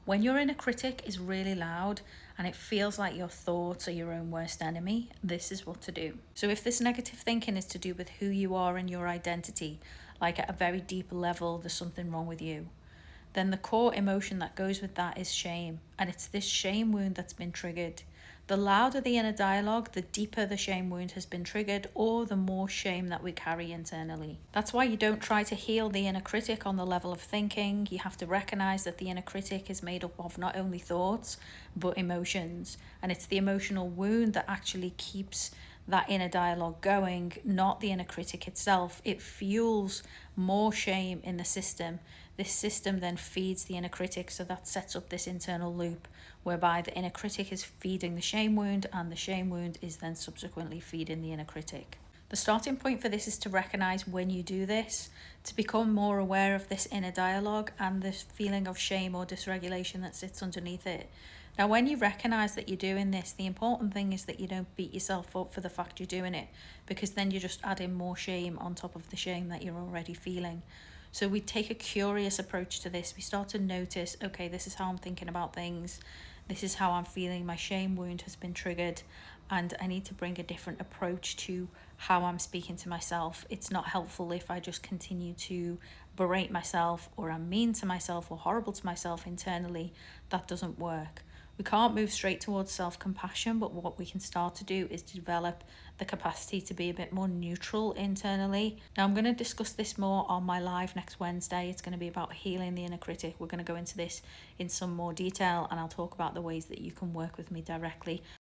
When your inner critic is really loud and it feels like your thoughts are your own worst enemy, this is what to do. So, if this negative thinking is to do with who you are and your identity, like at a very deep level, there's something wrong with you, then the core emotion that goes with that is shame. And it's this shame wound that's been triggered. The louder the inner dialogue, the deeper the shame wound has been triggered, or the more shame that we carry internally. That's why you don't try to heal the inner critic on the level of thinking. You have to recognize that the inner critic is made up of not only thoughts, but emotions. And it's the emotional wound that actually keeps that inner dialogue going, not the inner critic itself. It fuels more shame in the system. This system then feeds the inner critic, so that sets up this internal loop whereby the inner critic is feeding the shame wound, and the shame wound is then subsequently feeding the inner critic. The starting point for this is to recognize when you do this, to become more aware of this inner dialogue and this feeling of shame or dysregulation that sits underneath it. Now, when you recognize that you're doing this, the important thing is that you don't beat yourself up for the fact you're doing it, because then you're just adding more shame on top of the shame that you're already feeling. So we take a curious approach to this. We start to notice, okay, this is how I'm thinking about things. This is how I'm feeling. My shame wound has been triggered, and I need to bring a different approach to how I'm speaking to myself. It's not helpful if I just continue to berate myself, or I'm mean to myself or horrible to myself internally. That doesn't work. We can't move straight towards self-compassion, but what we can start to do is develop the capacity to be a bit more neutral internally. Now, I'm going to discuss this more on my live next Wednesday. It's going to be about healing the inner critic. We're going to go into this in some more detail, and I'll talk about the ways that you can work with me directly.